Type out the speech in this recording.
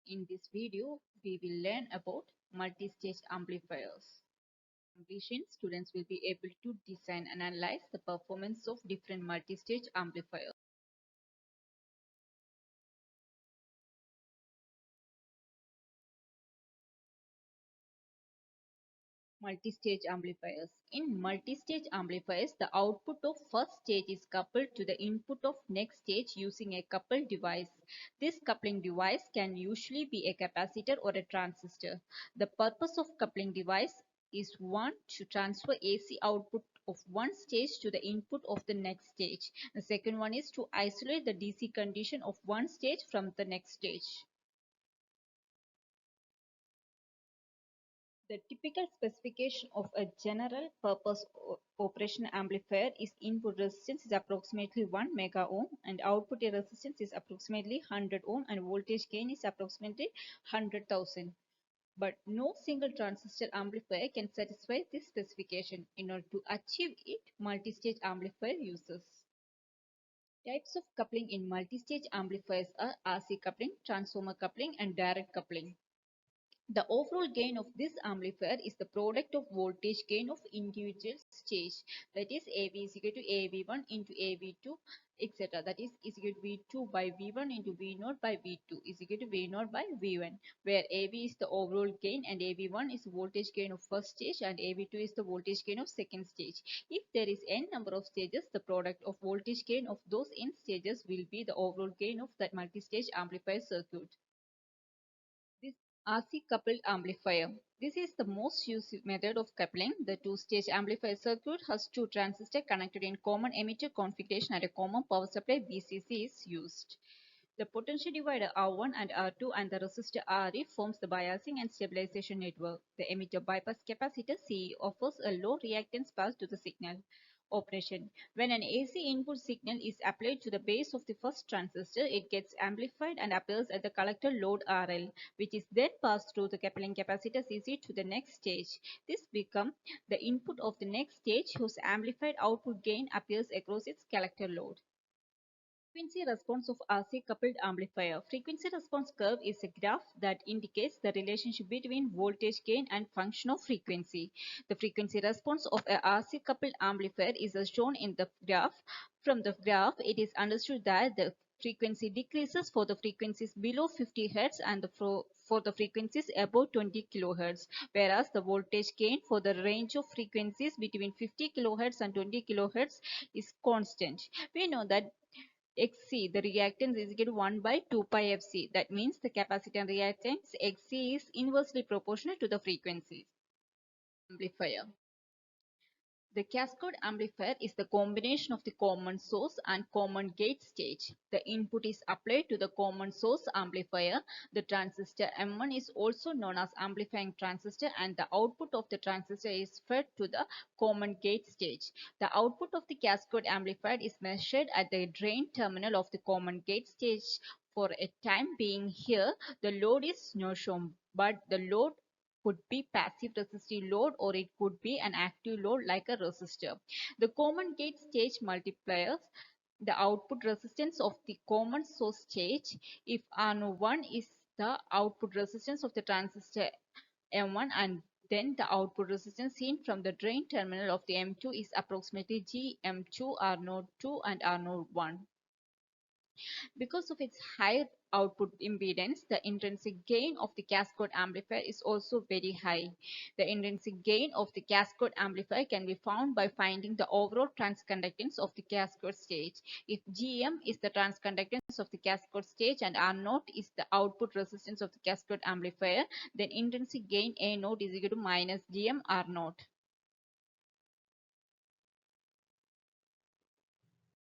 In this video, we will learn about multi-stage amplifiers. Completion, students will be able to design and analyze the performance of different multi-stage amplifiers. Multi-stage amplifiers. In multi-stage amplifiers, the output of first stage is coupled to the input of next stage using a coupled device. This coupling device can usually be a capacitor or a transistor. The purpose of coupling device is one to transfer AC output of one stage to the input of the next stage. The second one is to isolate the DC condition of one stage from the next stage. The typical specification of a general purpose operation amplifier is input resistance is approximately 1 mega ohm and output resistance is approximately 100 ohm and voltage gain is approximately 100,000. But no single transistor amplifier can satisfy this specification. In order to achieve it, multi-stage amplifier uses. Types of coupling in multi-stage amplifiers are RC coupling, transformer coupling, and direct coupling. The overall gain of this amplifier is the product of voltage gain of individual stage. That is AV is equal to AV1 into AV2, etc. That is equal to V2 by V1 into V0 by V2 is equal to V0 by V1, where AV is the overall gain and AV1 is the voltage gain of first stage and AV2 is the voltage gain of second stage. If there is n number of stages, the product of voltage gain of those n stages will be the overall gain of that multi-stage amplifier circuit. This RC coupled amplifier. This is the most used method of coupling. The two-stage amplifier circuit has two transistors connected in common emitter configuration and a common power supply VCC is used. The potential divider R1 and R2 and the resistor Re forms the biasing and stabilization network. The emitter bypass capacitor Ce offers a low reactance path to the signal. Operation. When an AC input signal is applied to the base of the first transistor, it gets amplified and appears at the collector load RL, which is then passed through the coupling capacitor Cc to the next stage. This becomes the input of the next stage whose amplified output gain appears across its collector load. Frequency response of RC coupled amplifier. Frequency response curve is a graph that indicates the relationship between voltage gain and function of frequency. The frequency response of a RC coupled amplifier is as shown in the graph. From the graph, it is understood that the frequency decreases for the frequencies below 50 Hz and for the frequencies above 20 kHz, whereas the voltage gain for the range of frequencies between 50 kHz and 20 kHz is constant. We know that Xc, the reactance is equal to 1 by 2 pi Fc. That means the capacitance reactance Xc is inversely proportional to the frequency. Amplifier. The cascade amplifier is the combination of the common source and common gate stage. The input is applied to the common source amplifier. The transistor M1 is also known as amplifying transistor and the output of the transistor is fed to the common gate stage. The output of the cascade amplifier is measured at the drain terminal of the common gate stage. For a time being here, the load is not shown, but the load could be passive resistive load or it could be an active load like a resistor. The common gate stage multipliers the output resistance of the common source stage if R1 is the output resistance of the transistor M1 and then the output resistance seen from the drain terminal of the M2 is approximately GM2, R02 and R01. Because of its high output impedance, the intrinsic gain of the cascade amplifier is also very high. The intrinsic gain of the cascade amplifier can be found by finding the overall transconductance of the cascade stage. If Gm is the transconductance of the cascade stage and R0 is the output resistance of the cascade amplifier, then intrinsic gain A0 is equal to minus Gm R0.